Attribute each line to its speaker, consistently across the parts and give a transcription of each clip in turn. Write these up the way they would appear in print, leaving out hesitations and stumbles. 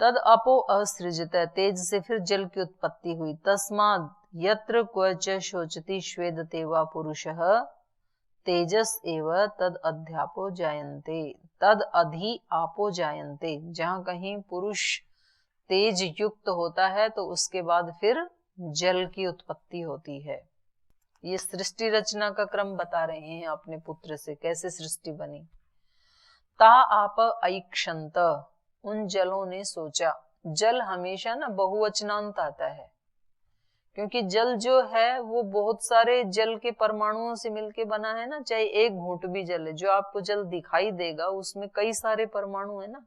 Speaker 1: तद अपो असृजत, तेज से फिर जल की उत्पत्ति हुई। तस्माद यत्र क्वच शोचति श्वेदते वा पुरुषः तेजस एव तद अध्यापो जायन्ते। तद अधि आपो जायन्ते, जहां कहीं पुरुष तेज युक्त होता है तो उसके बाद फिर जल की उत्पत्ति होती है। ये सृष्टि रचना का क्रम बता रहे हैं अपने पुत्र से, कैसे सृष्टि बनी। ता आप ऐक्षंत, उन जलों ने सोचा। जल हमेशा ना बहुवचनांत आता है, क्योंकि जल जो है वो बहुत सारे जल के परमाणुओं से मिलके बना है ना। चाहे एक घूंट भी जल है, जो आपको जल दिखाई देगा उसमें कई सारे परमाणु है ना।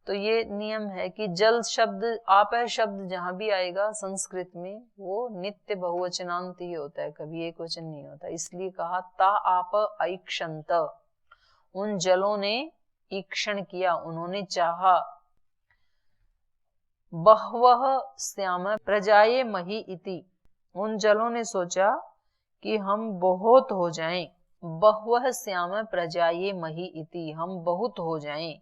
Speaker 1: तो ये नियम है कि जल शब्द, आप है शब्द जहां भी आएगा संस्कृत में, वो नित्य बहुवचनांत ही होता है, कभी एक वचन नहीं होता। इसलिए कहा ता आप ऐक्षंत, उन जलों ने ईक्षण किया, उन्होंने चाहा। बहवः श्याम प्रजाये मही इति, उन जलों ने सोचा कि हम बहुत हो जाएं। बहवः श्याम प्रजाये मही इति, हम बहुत हो जाएं।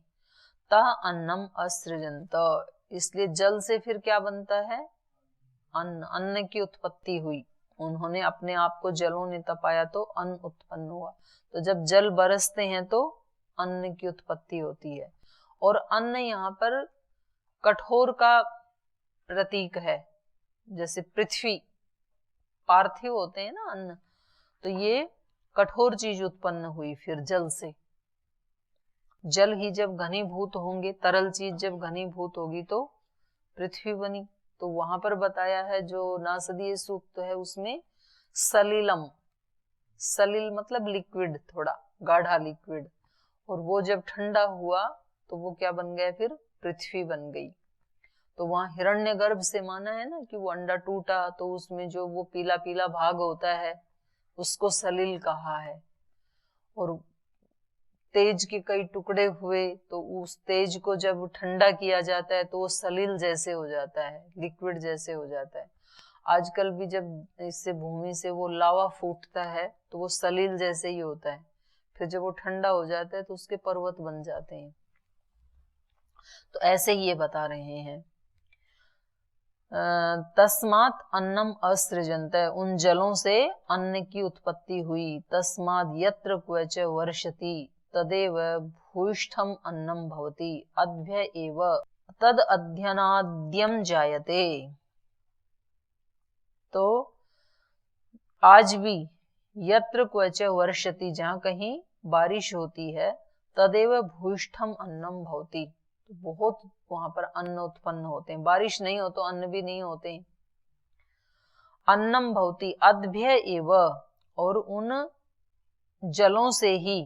Speaker 1: ता अन्नम असृजंत, इसलिए जल से फिर क्या बनता है? अन्न, अन्न की उत्पत्ति हुई। उन्होंने अपने आप को जलों ने तपाया तो अन्न उत्पन्न हुआ। तो जब जल बरसते हैं तो अन्न की उत्पत्ति होती है। और अन्न यहाँ पर कठोर का प्रतीक है, जैसे पृथ्वी पार्थिव होते हैं ना अन्न, तो ये कठोर चीज उत्पन्न हुई फिर जल से। जल ही जब घनीभूत होंगे, तरल चीज जब घनीभूत होगी तो पृथ्वी बनी। तो वहां पर बताया है जो नासदीय सूक्त है उसमें सलिलम, सलिल मतलब लिक्विड, थोड़ा गाढ़ा लिक्विड, और वो जब ठंडा हुआ तो वो क्या बन गया? फिर पृथ्वी बन गई। तो वहां हिरण्यगर्भ से माना है ना कि वो अंडा टूटा तो उसमें जो वो पीला पीला भाग होता है उसको सलिल कहा है। और तेज के कई टुकड़े हुए तो उस तेज को जब ठंडा किया जाता है तो वो सलिल जैसे हो जाता है, लिक्विड जैसे हो जाता है। आजकल भी जब इससे भूमि से वो लावा फूटता है तो वो सलिल जैसे ही होता है, फिर जब वो ठंडा हो जाता है तो उसके पर्वत बन जाते हैं। तो ऐसे ही ये बता रहे हैं। तस्मात अन्नम असृजंत, उन जलों से अन्न की उत्पत्ति हुई। तस्माद यत्र क्वच वर्षति तदेव भूयिष्ठम अन्नम भवति अद्भ्य एव तद अध्ययनाद्यम जायते। तो आज भी यत्र क्वच वर्षति, जहां कहीं बारिश होती है, तदेव भूयिष्ठम अन्नम भवति, तो बहुत वहां पर अन्न उत्पन्न होते हैं। बारिश नहीं हो तो अन्न भी नहीं होते। अन्नम भवति अद्भ्य एव, और उन जलों से ही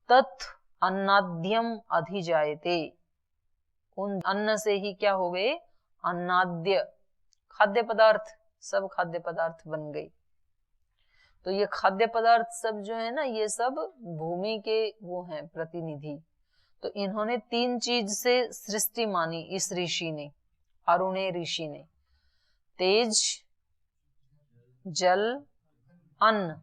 Speaker 1: तत् अन्नाद्यम अधिजायते, उन अन्न से ही क्या हो गए? अन्नाद्य, खाद्य पदार्थ, सब खाद्य पदार्थ बन गए। तो ये खाद्य पदार्थ सब जो है ना, ये सब भूमि के वो हैं प्रतिनिधि। तो इन्होंने तीन चीज से सृष्टि मानी इस ऋषि ने, अरुणे ऋषि ने, तेज, जल, अन्न।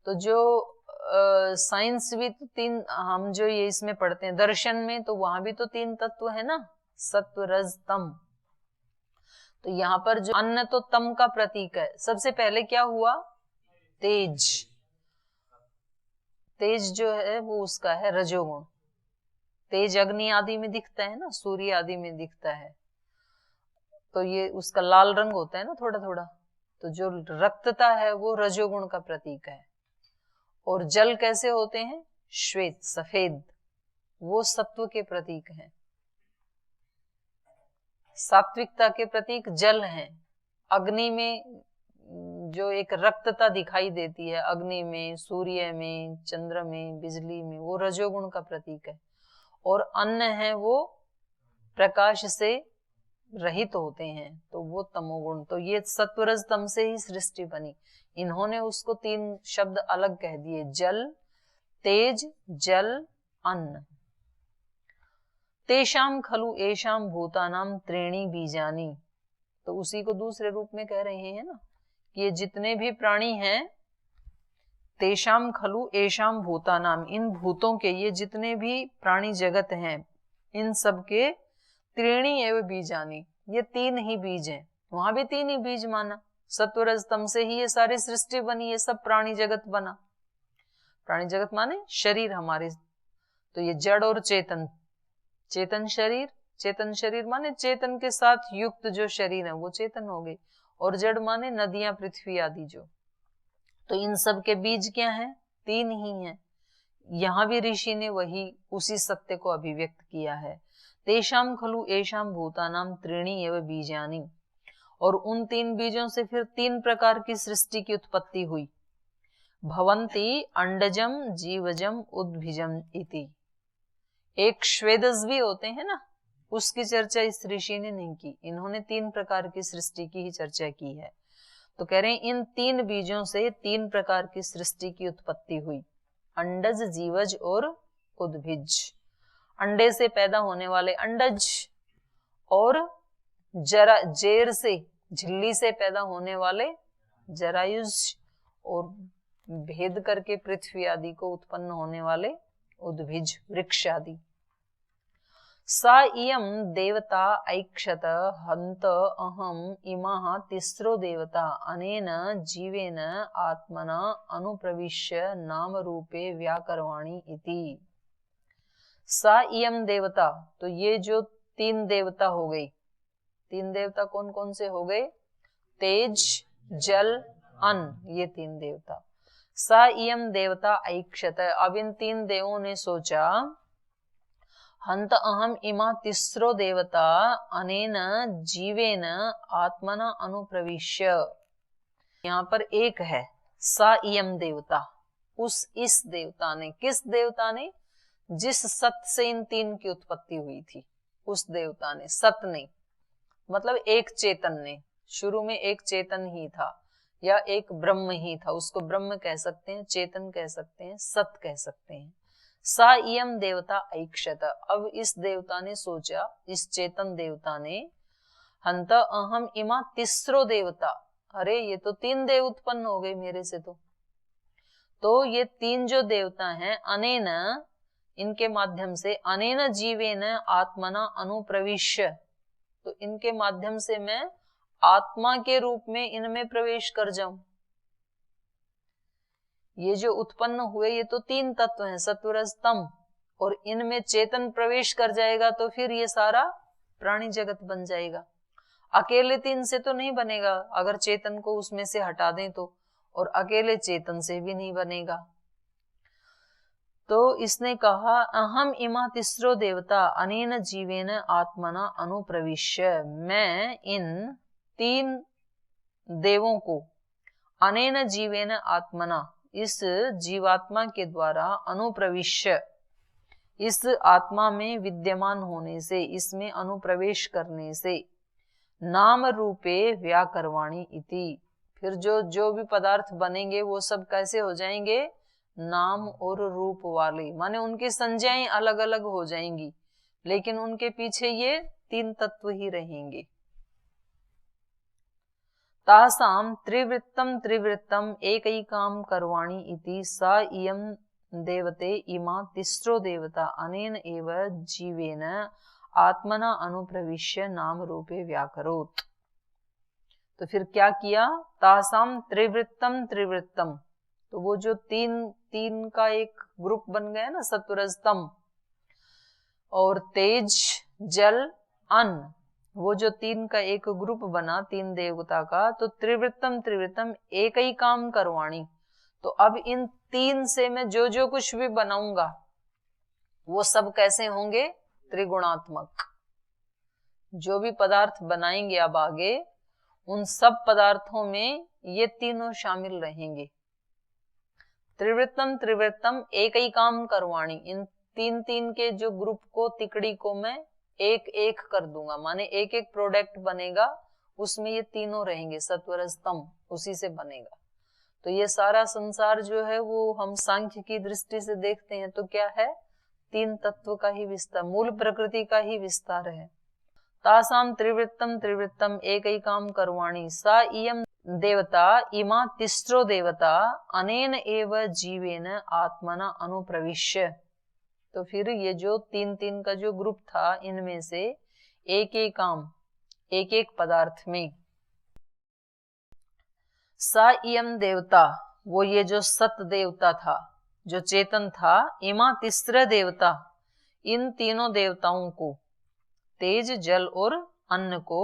Speaker 1: तो जो साइंस भी तो तीन, हम जो ये इसमें पढ़ते हैं दर्शन में, तो वहां भी तो तीन तत्व है ना, सत्व रज तम। तो यहाँ पर जो अन्न तो तम का प्रतीक है। सबसे पहले क्या हुआ? तेज, तेज जो है वो उसका है रजोगुण। तेज अग्नि आदि में दिखता है ना, सूर्य आदि में दिखता है, तो ये उसका लाल रंग होता है ना थोड़ा थोड़ा, तो जो रक्तता है वो रजोगुण का प्रतीक है। और जल कैसे होते हैं? श्वेत, सफेद, वो सत्व के प्रतीक हैं। सात्विकता के प्रतीक जल हैं। अग्नि में जो एक रक्तता दिखाई देती है, अग्नि में, सूर्य में, चंद्र में, बिजली में, वो रजोगुण का प्रतीक है। और अन्न है वो प्रकाश से रहित होते हैं, तो वो तमोगुण। तो ये सत्वरज तम से ही सृष्टि बनी। इन्होंने उसको तीन शब्द अलग कह दिए, जल, तेज, जल, अन्न। तेषाम खलु एषाम भूतानाम त्रीणि बीजानि, तो उसी को दूसरे रूप में कह रहे हैं ना कि ये जितने भी प्राणी हैं, तेषाम खलु एषाम भूतानाम, इन भूतों के, ये जितने भी प्राणी जगत हैं, इन सब के त्रीणी एवं बीजानी, ये 3 ही बीज हैं। वहां भी 3 ही बीज माना, सत्व रज तम से ही ये सारी सृष्टि बनी, ये सब प्राणी जगत बना। प्राणी जगत माने शरीर हमारे, तो ये जड़ और चेतन, चेतन शरीर माने चेतन के साथ युक्त जो शरीर है वो चेतन हो गई, और जड़ माने नदियां पृथ्वी आदि जो। तो इन सब के बीज क्या हैं? 3 ही हैं। यहाँ भी ऋषि ने वही उसी सत्य को अभिव्यक्त किया है। तेषाम खलु एषाम भूतानाम त्रीणी एव बीजानि, और उन 3 बीजों से फिर 3 प्रकार की सृष्टि की उत्पत्ति हुई। भवंती अंडजम जीवजम उद्भिजम इति। एक श्वेदस भी होते हैं ना, उसकी चर्चा इस ऋषि ने नहीं की, इन्होंने 3 प्रकार की सृष्टि की ही चर्चा की है। तो कह रहे हैं इन 3 बीजों से 3 प्रकार की सृष्टि की उत्पत्ति हुई, अंडज, जीवज और उद्भिज। अंडे से पैदा होने वाले अंडज, और जेर से, झिल्ली से पैदा होने वाले जरायुज, और भेद करके पृथ्वी आदि को उत्पन्न होने वाले उद्भिज, वृक्ष आदि। सा इयं देवता ऐक्षत हंत अहम इमाः तिस्रो देवता अनेन जीवेन आत्मना अनुप्रविश्य नाम रूपे व्याकरवाणी इति। सा इयं देवता, तो ये जो 3 देवता हो गई, 3 देवता कौन कौन से हो गए? तेज, जल, अन्न, ये 3 देवता। सा इयं देवता ऐक्षत, अब इन 3 देवों ने सोचा, हंत अहम इमा तिस्रो देवता अनेन जीवेन आत्मना अनुप्रविश्य। यहाँ पर एक है सा इयम देवता, इस देवता ने, किस देवता ने? जिस सत से इन 3 की उत्पत्ति हुई थी, उस देवता ने, सत ने मतलब एक चेतन ने। शुरू में एक चेतन ही था, या एक ब्रह्म ही था, उसको ब्रह्म कह सकते हैं, चेतन कह सकते हैं, सत कह सकते हैं। सा इयम देवता ऐक्षत, अब इस देवता ने सोचा, इस चेतन देवता ने, हंत अहम इमा तिस्रो देवता, अरे ये तो 3 देव उत्पन्न हो गए मेरे से। तो ये 3 जो देवता हैं, अनेन, इनके माध्यम से, अनेन जीवेन आत्मना अनुप्रविश्य, तो इनके माध्यम से मैं आत्मा के रूप में इनमें प्रवेश कर जाऊं। ये जो उत्पन्न हुए ये तो 3 तत्व हैं, सत्वरज तम, और इनमें चेतन प्रवेश कर जाएगा तो फिर ये सारा प्राणी जगत बन जाएगा। अकेले 3 से तो नहीं बनेगा, अगर चेतन को उसमें से हटा दें तो, और अकेले चेतन से भी नहीं बनेगा। तो इसने कहा, अहम इमा तिस्रो देवता अनेन जीवेन आत्मना अनुप्रविश्य, मैं इन 3 देवों को, अनेन जीवेन आत्मना, इस जीवात्मा के द्वारा, अनुप्रविश्य, इस आत्मा में विद्यमान होने से, इसमें अनुप्रवेश करने से, नाम रूपे व्याकरवाणी इति, फिर जो भी पदार्थ बनेंगे वो सब कैसे हो जाएंगे? नाम और रूप वाले, माने उनकी संज्ञाएं अलग अलग हो जाएंगी, लेकिन उनके पीछे ये 3 तत्व ही रहेंगे। तासाम त्रिवृत्तम एकैकाम करवाणी इति सा इयं देवते इमा तिस्रो देवता अनेन एव जीवेन आत्मना अनुप्रविश्य नाम रूपे व्याकरोत। तो फिर क्या किया? तासाम त्रिवृत्तम, तो वो जो 3 का एक ग्रुप बन गया ना, सत्वरजतम और तेज, जल, अन्न, वो जो 3 का एक ग्रुप बना 3 देवता का, तो त्रिवृत्तम एक ही काम करवाणी। तो अब इन 3 से मैं जो कुछ भी बनाऊंगा वो सब कैसे होंगे? त्रिगुणात्मक। जो भी पदार्थ बनाएंगे अब आगे, उन सब पदार्थों में ये तीनों शामिल रहेंगे। त्रिवृत्तम एक ही काम करवाणी, इन 3 के जो ग्रुप को, तिकड़ी को मैं एक एक कर दूंगा, माने एक एक प्रोडक्ट बनेगा, उसमें ये तीनों रहेंगे, सत्वरजतम उसी से बनेगा। तो ये सारा संसार जो है वो हम सांख्य की दृष्टि से देखते हैं तो क्या है? 3 तत्व का ही विस्तार, मूल प्रकृति का ही विस्तार है। तासाम त्रिवृत्तम एक ही काम करवाणी सा इयं देवता इमा तिस्रो देवता अनेन एव जीवेन आत्मना अनुप्रविश्य। तो फिर ये जो तीन तीन का जो ग्रुप था, इनमें से एक एक काम, एक एक पदार्थ में सा इयम देवता, वो ये जो सत देवता था, जो चेतन था, इमा तिस्र देवता, इन तीनों देवताओं को, तेज, जल और अन्न को,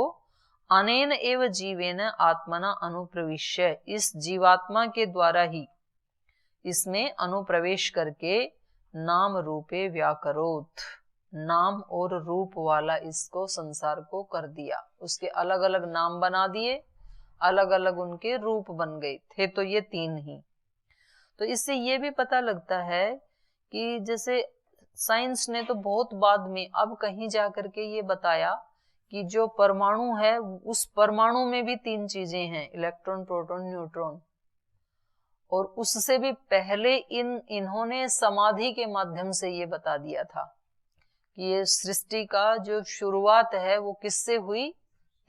Speaker 1: अनेन एव जीवेन आत्मना अनुप्रविश्य, इस जीवात्मा के द्वारा ही इसमें अनुप्रवेश करके नाम रूपे व्याकरोत, नाम और रूप वाला इसको संसार को कर दिया। उसके अलग अलग नाम बना दिए, अलग अलग उनके रूप बन गए थे, तो ये तीन ही। तो इससे ये भी पता लगता है कि जैसे साइंस ने तो बहुत बाद में अब कहीं जाकर के ये बताया कि जो परमाणु है, उस परमाणु में भी तीन चीजें हैं, इलेक्ट्रॉन, प्रोटॉन, न्यूट्रॉन। और उससे भी पहले इन्होंने समाधि के माध्यम से ये बता दिया था कि ये सृष्टि का जो शुरुआत है वो किससे हुई,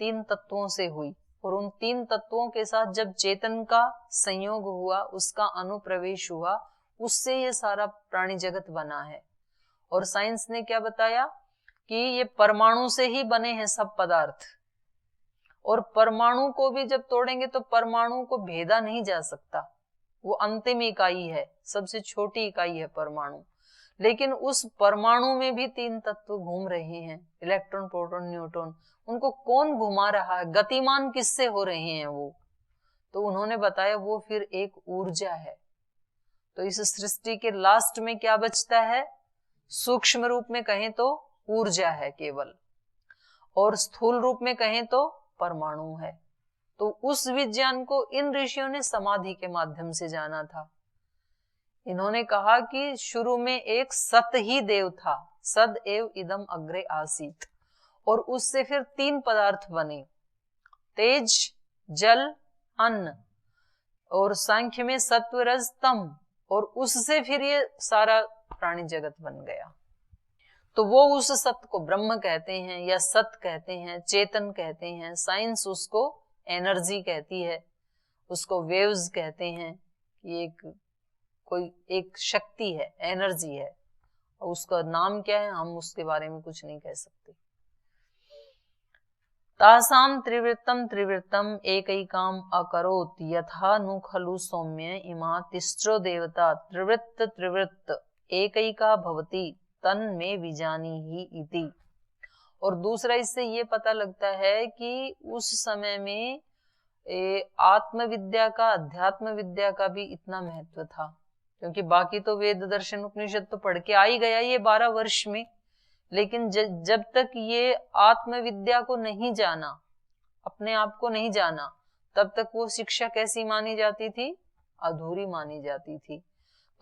Speaker 1: तीन तत्वों से हुई। और उन तीन तत्वों के साथ जब चेतन का संयोग हुआ, उसका अनुप्रवेश हुआ, उससे ये सारा प्राणी जगत बना है। और साइंस ने क्या बताया कि ये परमाणु से ही बने हैं सब पदार्थ, और परमाणु को भी जब तोड़ेंगे तो परमाणु को भेदा नहीं जा सकता, वो अंतिम इकाई है, सबसे छोटी इकाई है परमाणु। लेकिन उस परमाणु में भी तीन तत्व घूम रहे हैं, इलेक्ट्रॉन, प्रोटॉन, न्यूट्रॉन। उनको कौन घुमा रहा है, गतिमान किससे हो रहे हैं वो? तो उन्होंने बताया वो फिर एक ऊर्जा है। तो इस सृष्टि के लास्ट में क्या बचता है? सूक्ष्म रूप में कहें तो ऊर्जा है केवल, और स्थूल रूप में कहें तो परमाणु है। तो उस विज्ञान को इन ऋषियों ने समाधि के माध्यम से जाना था। इन्होंने कहा कि शुरू में एक सत ही देव था, सद एव इदम अग्रे आसीत, और उससे फिर तीन पदार्थ बने, तेज, जल, अन्न, और सांख्य में सत्व, रज, तम, और उससे फिर ये सारा प्राणी जगत बन गया। तो वो उस सत्य को ब्रह्म कहते हैं, या सत कहते हैं, चेतन कहते हैं। साइंस उसको एनर्जी कहती है, उसको वेव्स कहते हैं कि कोई एक शक्ति है, एनर्जी है। और उसका नाम क्या है हम उसके बारे में कुछ नहीं कह सकते। तासाम त्रिवृत्तम त्रिवृत्तम एकैकाम अकरोत यथा नु खलु सौम्य इमा तिस्रो देवता त्रिवृत्त त्रिवृत्त एकैका भवति तन में विजानी ही इति। और दूसरा इससे ये पता लगता है कि उस समय में आत्मविद्या का, अध्यात्म विद्या का भी इतना महत्व था, क्योंकि बाकी तो वेद, दर्शन, उपनिषद तो पढ़ के आ ही गया ये 12 वर्ष में। लेकिन जब तक ये आत्मविद्या को नहीं जाना, अपने आप को नहीं जाना, तब तक वो शिक्षा कैसी मानी जाती थी? अधूरी मानी जाती थी।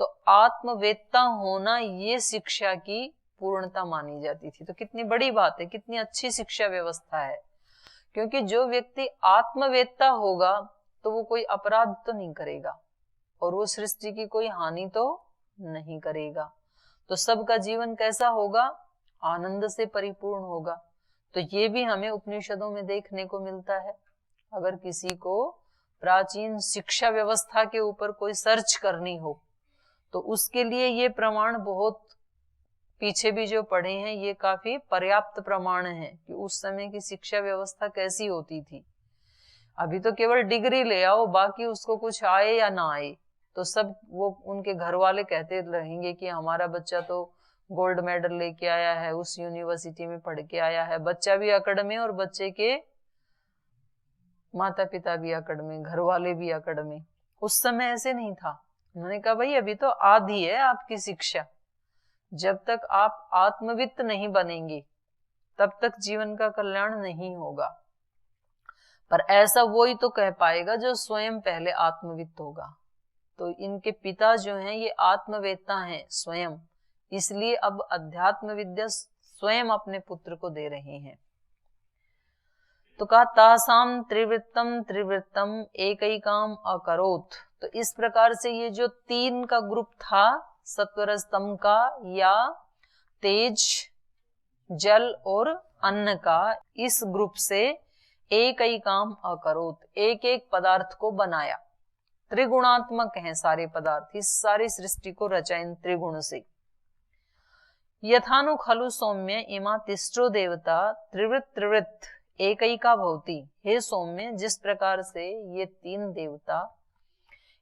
Speaker 1: तो आत्मवेत्ता होना ये शिक्षा की पूर्णता मानी जाती थी। तो कितनी बड़ी बात है, कितनी अच्छी शिक्षा व्यवस्था है। क्योंकि जो व्यक्ति आत्मवेत्ता होगा तो वो कोई अपराध तो नहीं करेगा, और वो सृष्टि की कोई हानि तो नहीं करेगा। तो सबका जीवन कैसा होगा? आनंद से परिपूर्ण होगा। तो ये भी हमें उपनिषदों में देखने को मिलता है। अगर किसी को प्राचीन शिक्षा व्यवस्था के ऊपर कोई सर्च करनी हो तो उसके लिए ये प्रमाण, बहुत पीछे भी जो पढ़े हैं, ये काफी पर्याप्त प्रमाण है कि उस समय की शिक्षा व्यवस्था कैसी होती थी। अभी तो केवल डिग्री ले आओ, बाकी उसको कुछ आए या ना आए तो सब वो उनके घर वाले कहते रहेंगे कि हमारा बच्चा तो गोल्ड मेडल लेके आया है, उस यूनिवर्सिटी में पढ़ के आया है। बच्चा भी अकड़ में और बच्चे के माता पिता भी अकड़ में, घर वाले भी अकड़ में। उस समय ऐसे नहीं था। उन्होंने कहा भाई अभी तो आधी है आपकी शिक्षा, जब तक आप आत्मवित्त नहीं बनेंगे तब तक जीवन का कल्याण नहीं होगा। पर ऐसा वो ही तो कह पाएगा जो स्वयं पहले आत्मवित्त होगा। तो इनके पिता जो हैं ये आत्मवेत्ता हैं स्वयं, इसलिए अब अध्यात्म विद्या स्वयं अपने पुत्र को दे रहे हैं। तो कहा तासाम त्रिवृत्तम त्रिवृत्तम एकैकाम अकरोत। तो इस प्रकार से ये जो तीन का ग्रुप था, सत्वरजतम का या तेज, जल और अन्न का, इस ग्रुप से एकैकाम अकरोत, एक एक पदार्थ को बनाया। त्रिगुणात्मक हैं सारे पदार्थ, इस सारी सृष्टि को रचा इन त्रिगुण से। यथानु खलु सौम्य इमा तिस्रो देवता त्रिवृत एकैका भवति। हे सौम्य, जिस प्रकार से ये तीन देवता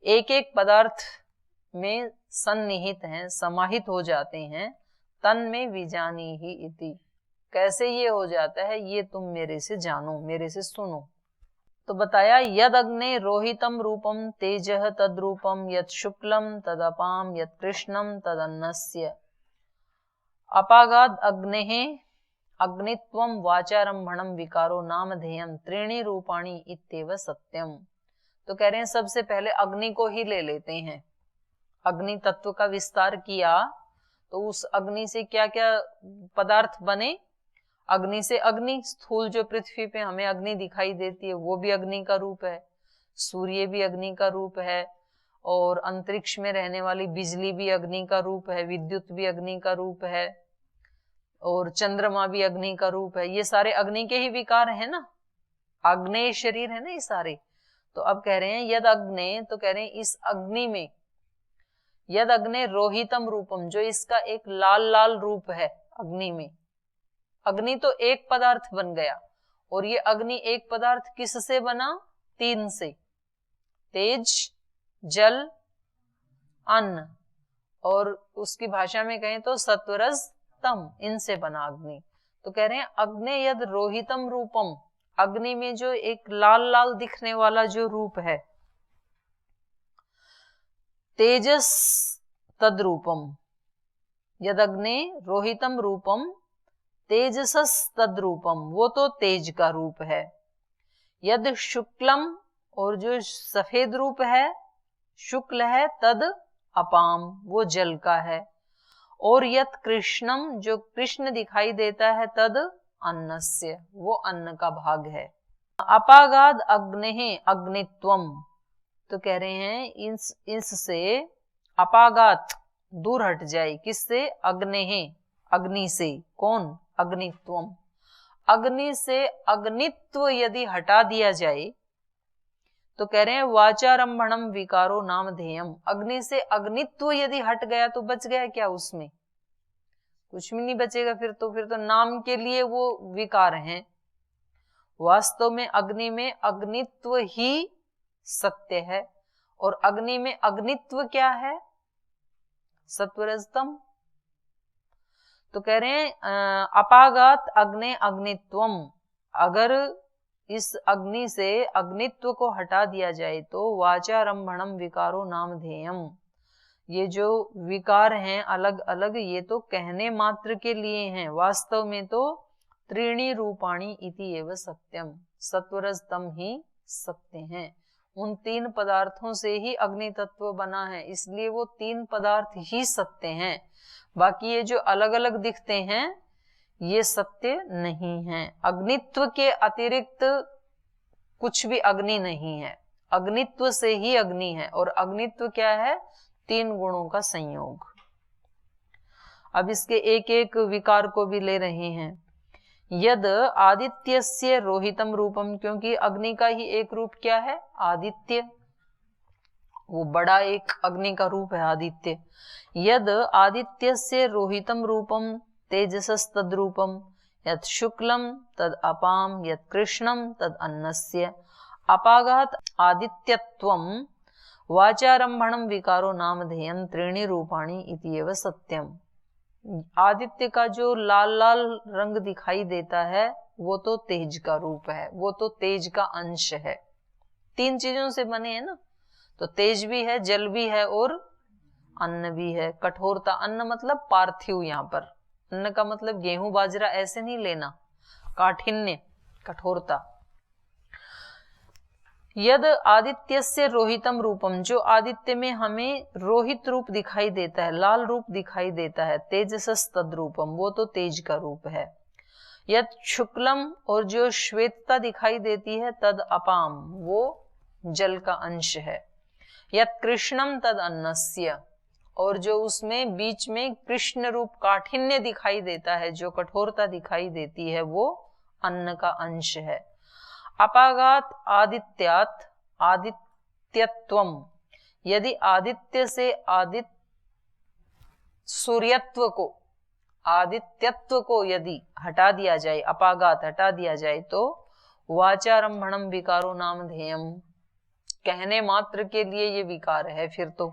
Speaker 1: एक एक पदार्थ में सन्निहित हैं, समाहित हो जाते हैं, तन में विजानी ही इति, कैसे ये हो जाता है ये तुम मेरे से जानो, मेरे से सुनो। तो बताया यद अग्ने रोहितम रूपम तेजः तद्रूपम यद शुक्लम तदपाम यद कृष्णम तदन्नस्य। अपागाद अग्नेः अग्नित्वम वाचारंभणम विकारो नामधेयम त्रीणि रूपाणि इत्येव सत्यम। तो कह रहे हैं सबसे पहले अग्नि को ही ले लेते हैं। अग्नि तत्व का विस्तार किया तो उस अग्नि से क्या क्या पदार्थ बने। अग्नि से अग्नि, स्थूल जो पृथ्वी पे हमें अग्नि दिखाई देती है वो भी अग्नि का रूप है, सूर्य भी अग्नि का रूप है, और अंतरिक्ष में रहने वाली बिजली भी अग्नि का रूप है, विद्युत भी अग्नि का रूप है, और चंद्रमा भी अग्नि का रूप है। ये सारे अग्नि के ही विकार है ना, आग्नेय शरीर है ना ये सारे। तो अब कह रहे हैं यद अग्ने, तो कह रहे हैं इस अग्नि में यद अग्ने रोहितम रूपम, जो इसका एक लाल लाल रूप है अग्नि में। अग्नि तो एक पदार्थ बन गया, और ये अग्नि एक पदार्थ किससे बना? तीन से, तेज, जल, अन्न, और उसकी भाषा में कहें तो सत्वरज तम, इनसे बना अग्नि। तो कह रहे हैं अग्नि यद रोहितम रूपम, अग्नि में जो एक लाल लाल दिखने वाला जो रूप है, तेजस तद्रूपम, यद अग्नि रोहितम रूपम तेजसस तद्रूपम, वो तो तेज का रूप है। यद शुक्लम, और जो सफेद रूप है शुक्ल है, तद अपाम, वो जल का है। और यद कृष्णम, जो कृष्ण दिखाई देता है, तद अन्नस्य, वो अन्न का भाग है। अपागाद अग्नेः अग्नित्वम, तो कह रहे हैं इससे अपागात दूर हट जाए, किससे? अग्नेः, अग्नि से। कौन? अग्नित्वम, अग्नि से अग्नित्व यदि हटा दिया जाए तो कह रहे हैं वाचारंभणम विकारो नामधेयम, अग्नि से अग्नित्व यदि हट गया तो बच गया क्या? उसमें कुछ भी नहीं बचेगा फिर तो नाम के लिए वो विकार हैं। वास्तव में अग्नि में अग्नित्व ही सत्य है, और अग्नि में अग्नित्व क्या है? सत्वरजतम। तो कह रहे हैं अपागात अग्ने अग्नित्वम, अगर इस अग्नि से अग्नित्व को हटा दिया जाए तो वाचारंभणम विकारो नामधेयम, ये जो विकार हैं अलग अलग, ये तो कहने मात्र के लिए हैं, वास्तव में तो त्रीणि रूपाणि इति एव सत्यम, सत्वरजतम ही सत्य हैं। उन तीन पदार्थों से ही अग्नि तत्व बना है, इसलिए वो तीन पदार्थ ही सत्य हैं। बाकी ये जो अलग अलग दिखते हैं ये सत्य नहीं है। अग्नित्व के अतिरिक्त कुछ भी अग्नि नहीं है, अग्नित्व से ही अग्नि है, और अग्नित्व क्या है? तीन गुणों का संयोग। अब इसके एक एक विकार को भी ले रहे हैं। यद आदित्यस्य रोहितम रूपम, क्योंकि अग्नि का ही एक रूप क्या है? आदित्य, वो बड़ा एक अग्नि का रूप है आदित्य। यद आदित्यस्य रोहितम रूपम तेजसस तद्रूपम यद शुक्लम तद अपाम यद कृष्णम तद अन्नस्य। अपागात आदित्यत्वम वाचारंभणम विकारो नामधेयम त्रीणि रूपाणि इति एव सत्यम। आदित्य का जो लाल लाल रंग दिखाई देता है वो तो तेज का रूप है, वो तो तेज का अंश है। तीन चीजों से बने हैं ना, तो तेज भी है, जल भी है, और अन्न भी है। कठोरता, अन्न मतलब पार्थिव, यहाँ पर अन्न का मतलब गेहूं बाजरा ऐसे नहीं लेना, काठिन्य, कठोरता। यद आदित्यस्य रोहितम रूपम, जो आदित्य में हमें रोहित रूप दिखाई देता है, लाल रूप दिखाई देता है, तेजसस तद्रूपम, वो तो तेज का रूप है। यद शुक्लम, और जो श्वेतता दिखाई देती है, तद अपाम, वो जल का अंश है। यद कृष्णम तद अन्नस्य, और जो उसमें बीच में कृष्ण रूप काठिन्य दिखाई देता है, जो कठोरता दिखाई देती है, वो अन्न का अंश है। अपागात आदित्यात आदित्यत्वम, यदि आदित्य से सूर्यत्व को आदित्यत्व को यदि हटा दिया जाए, अपागात हटा दिया जाए, तो वाचारंभणम विकारो नाम ध्येयम, कहने मात्र के लिए ये विकार है फिर तो,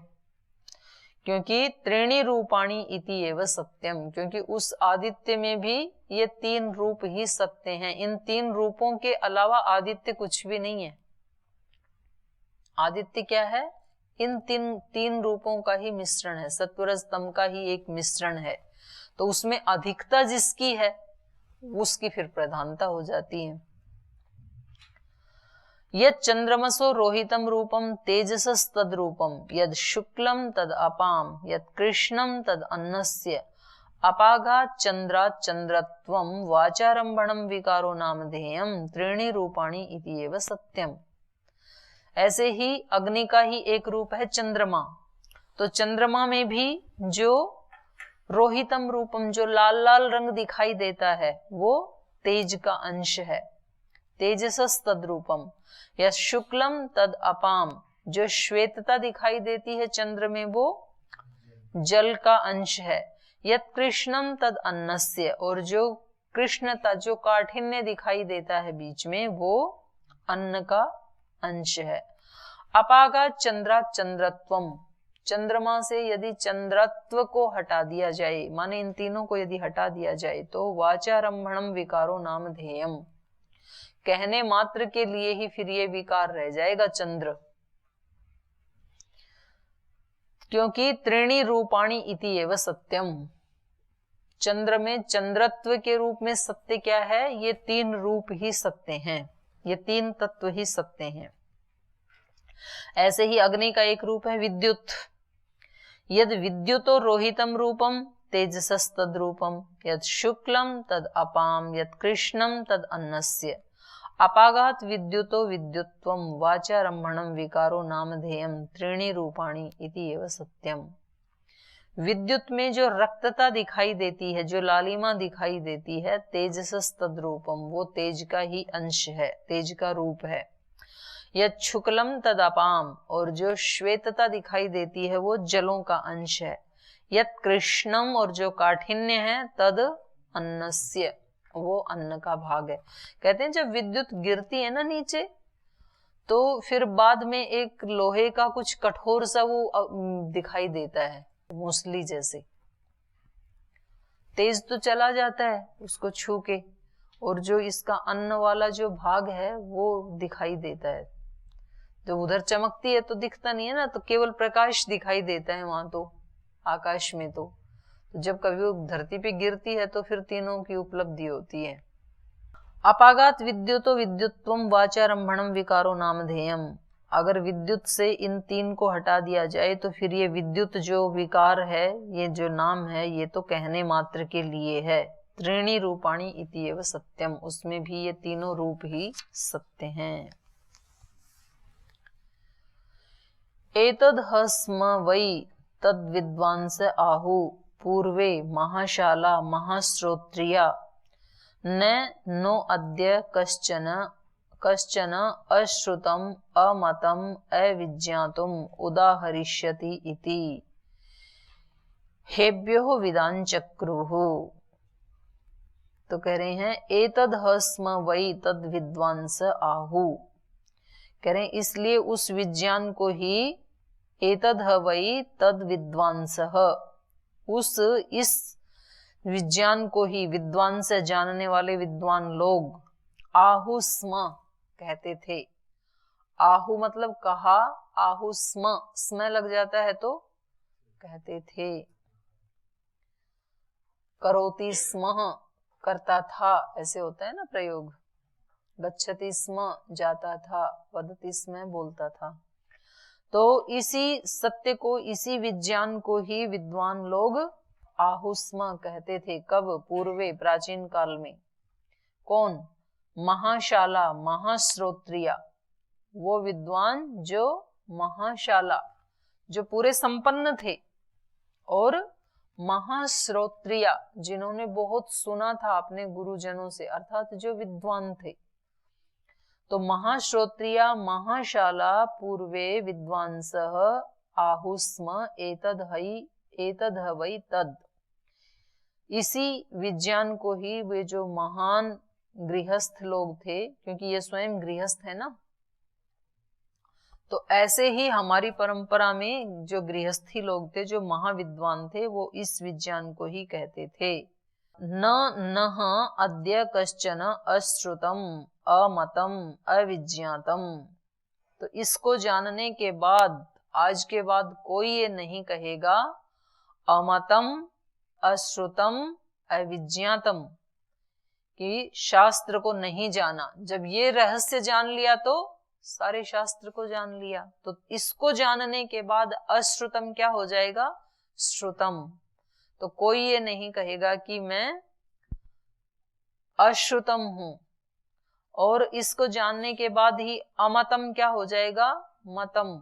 Speaker 1: क्योंकि त्रीणि रूपाणी इति एव सत्यम, क्योंकि उस आदित्य में भी ये 3 रूप ही सत्य हैं। इन 3 रूपों के अलावा आदित्य कुछ भी नहीं है। आदित्य क्या है? इन तीन रूपों का ही मिश्रण है, सत्वरज तम का ही एक मिश्रण है। तो उसमें अधिकता जिसकी है उसकी फिर प्रधानता हो जाती है। यद चंद्रमसो रोहितम रूपम तेजसस तद रूपम, यद शुक्लम तद अपाम, यद कृष्णम तद अन्नस्य, अपागा चंद्रा चंद्रत्वम वाचारंभणम विकारो नामधेयम त्रीणि रूपाणि इति एव सत्यम। ऐसे ही अग्नि का ही एक रूप है चंद्रमा। तो चंद्रमा में भी जो रोहितम रूपम, जो लाल लाल रंग दिखाई देता है, वो तेज का अंश है, तेजसस तद रूपम। या शुक्लम तद अपाम, जो श्वेतता दिखाई देती है चंद्र में, वो जल का अंश है। यत कृष्णम तद अन्नस्य, और जो कृष्णता, जो काठिन्य दिखाई देता है बीच में, वो अन्न का अंश है। अपागा चंद्रा चंद्रत्वम, चंद्रमा से यदि चंद्रत्व को हटा दिया जाए, माने इन तीनों को यदि हटा दिया जाए, तो वाचारंभणम विकारो नाम ध्येयम, कहने मात्र के लिए ही फिर ये विकार रह जाएगा चंद्र, क्योंकि त्रीणि रूपाणि इति एव सत्यम। चंद्र में चंद्रत्व के रूप में सत्य क्या है? ये 3 रूप ही सत्य हैं, ये 3 तत्व ही सत्य हैं। ऐसे ही अग्नि का एक रूप है विद्युत। यद विद्युतो रोहितम रूपम तेजसस तद रूपम, यद शुक्लम तद अपाम, यद कृष्णम तद अन्नस्य, अपागात विद्युतो विद्युत्वम वाचारंभणम विकारो नामधेयम त्रीणि रूपाणि इति एव सत्यम। विद्युत में जो रक्तता दिखाई देती है, जो लालिमा दिखाई देती है, तेजसस तद रूपम, वो तेज का ही अंश है, तेज का रूप है। यद शुक्लम तद अपाम, और जो श्वेतता दिखाई देती है, वो जलों का अंश है। यद कृष्णम, और जो काठिन्य है, तद अन्नस्य, वो अन्न का भाग है। कहते हैं जब विद्युत गिरती है ना नीचे, तो फिर बाद में एक लोहे का कुछ कठोर सा वो दिखाई देता है, मूसली जैसे। तेज तो चला जाता है उसको छू के, और जो इसका अन्न वाला जो भाग है वो दिखाई देता है। जो उधर चमकती है तो दिखता नहीं है ना, तो केवल प्रकाश दिखाई देता है वहां, तो आकाश में तो जब कभी वो धरती पे गिरती है तो फिर तीनों की उपलब्धि होती है। अपागात विद्युतो विद्युत्वम वाचारंभणम विकारो नामधेयम, अगर विद्युत से इन 3 को हटा दिया जाए तो फिर ये विद्युत जो विकार है, ये जो नाम है, ये तो कहने मात्र के लिए है। त्रीणि रूपाणि इति एव सत्यम, उसमें भी ये तीनों रूप ही सत्य हैं। एतद् स्म वै तद विद्वांस आहु पूर्वे महाशाला महाश्रोत्रिया, न नो अद्य कश्चन अश्रुतम अमतम अविज्ञातुम उदाहरिष्यति इति हेभ्यो विदांचक्रुः। तो कह रहे हैं एतद् स्म वै तद विद्वांस आहु, कह रहे हैं इसलिए उस विज्ञान को ही, एतद् वै तद विद्वांसः, इस विज्ञान को ही विद्वान से जानने वाले विद्वान लोग आहु स्म कहते थे। आहु मतलब कहा, आहु स्म लग जाता है तो कहते थे। करोति स्म करता था, ऐसे होता है ना प्रयोग। गच्छति स्म जाता था, वदति स्म बोलता था। तो इसी सत्य को, इसी विज्ञान को ही विद्वान लोग आहुस्म कहते थे। कब? पूर्वे, प्राचीन काल में। कौन? महाशाला महाश्रोत्रिया, वो विद्वान जो महाशाला, जो पूरे संपन्न थे, और महाश्रोत्रिया, जिन्होंने बहुत सुना था अपने गुरुजनों से, अर्थात जो विद्वान थे। तो महाश्रोत्रिया महाशाला पूर्वे विद्वांसः आहुस्म एतद् वै तद, इसी विज्ञान को ही वे जो महान गृहस्थ लोग थे, क्योंकि ये स्वयं गृहस्थ है ना, तो ऐसे ही हमारी परंपरा में जो गृहस्थी लोग थे, जो महाविद्वान थे, वो इस विज्ञान को ही कहते थे। न नह अद्य कश्चन अश्रुतम अमतम अविज्ञातम। तो इसको जानने के बाद, आज के बाद कोई ये नहीं कहेगा अमतम अश्रुतम अविज्ञातम, कि शास्त्र को नहीं जाना। जब ये रहस्य जान लिया तो सारे शास्त्र को जान लिया। तो इसको जानने के बाद अश्रुतम क्या हो जाएगा? श्रुतम। तो कोई ये नहीं कहेगा कि मैं अश्रुतम हूं। और इसको जानने के बाद ही अमतम क्या हो जाएगा? मतम।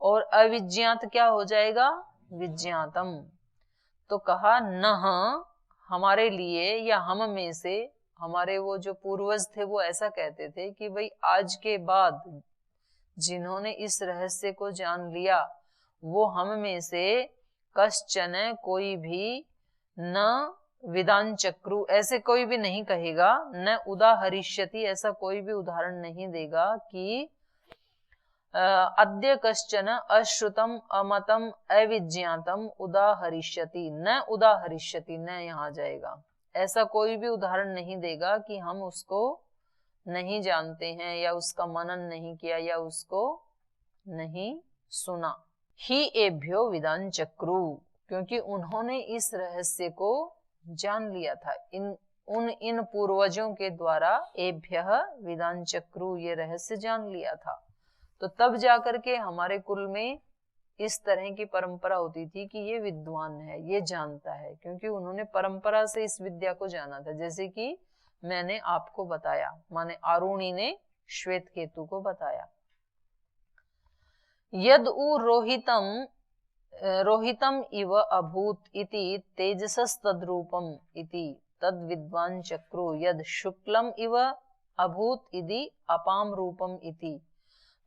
Speaker 1: और अविज्ञात क्या हो जाएगा? विज्ञातम। तो कहा नह, हमारे लिए या हम में से, हमारे वो जो पूर्वज थे वो ऐसा कहते थे कि भाई आज के बाद जिन्होंने इस रहस्य को जान लिया वो हम में से कश्चन, कोई भी, न विदान चक्रु, ऐसे कोई भी नहीं कहेगा, न उदाहरिष्यति, ऐसा कोई भी उदाहरण नहीं देगा कि अद्य कश्चन अश्रुतम अमतम अविज्ञातम उदाहरिष्यति। न उदाहरिष्यति, न यहाँ जाएगा। ऐसा कोई भी उदाहरण नहीं देगा कि हम उसको नहीं जानते हैं या उसका मनन नहीं किया या उसको नहीं सुना। ही एभ्यो विदान चक्रु, क्योंकि उन्होंने इस रहस्य को जान लिया था। इन पूर्वजों के द्वारा एभ्यः विदान चक्रु, ये रहस्य जान लिया था। तो तब जाकर के हमारे कुल में इस तरह की परंपरा होती थी कि ये विद्वान है, ये जानता है, क्योंकि उन्होंने परंपरा से इस विद्या को जाना था। जैसे कि मैंने आपको बताया, माने आरुणि ने श्वेत केतु को बताया। यद उ रोहितम इव अभूत इति तेजसस्तद्रूपम इति तद विद्वान चक्रु, यद शुक्लम इव अभूत इति अपाम रूपम इति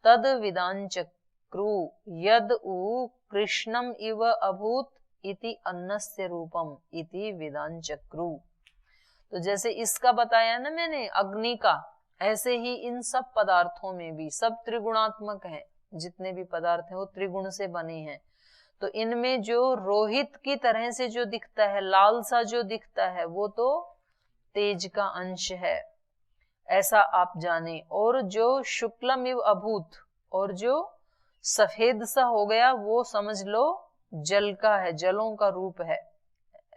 Speaker 1: तद विदान चक्रु, यद उ कृष्णम इव अभूत इति अन्नस्य रूपम इति विदान चक्रु। तो जैसे इसका बताया ना मैंने अग्नि का, ऐसे ही इन सब पदार्थों में भी, सब त्रिगुणात्मक हैं, जितने भी पदार्थ हैं वो त्रिगुण से बने हैं। तो इनमें जो रोहित की तरह से जो दिखता है, लाल सा जो दिखता है, वो तो तेज का अंश है, ऐसा आप जाने। और जो शुक्लम इव अभूत, और जो सफेद सा हो गया, वो समझ लो जल का है, जलों का रूप है।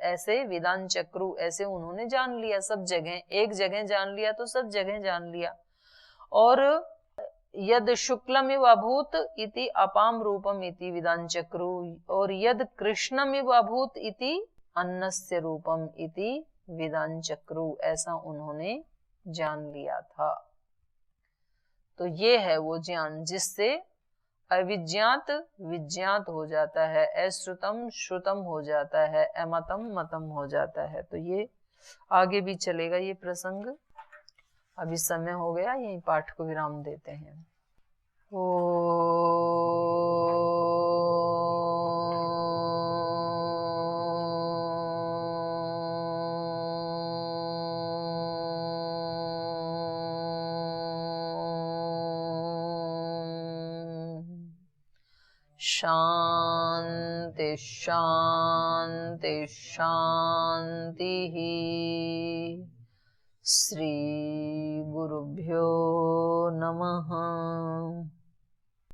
Speaker 1: ऐसे विदान चक्रु, ऐसे उन्होंने जान लिया सब जगह। एक जगह जान लिया तो सब जगह जान लिया। और यद शुक्लम इव अभूत इति अपाम रूपम इति विदान चक्रु, और यद कृष्णम इव अभूत इति अन्नस्य रूपम इति विदान चक्रु, ऐसा उन्होंने जान लिया था। तो ये है वो ज्ञान जिससे अविज्ञात विज्ञात हो जाता है, अश्रुतम श्रुतम हो जाता है, अमतम मतम हो जाता है। तो ये आगे भी चलेगा ये प्रसंग। अभी समय हो गया, यही पाठ को विराम देते हैं। शांति शांति शांति। श्री गुरुभ्यो नमः।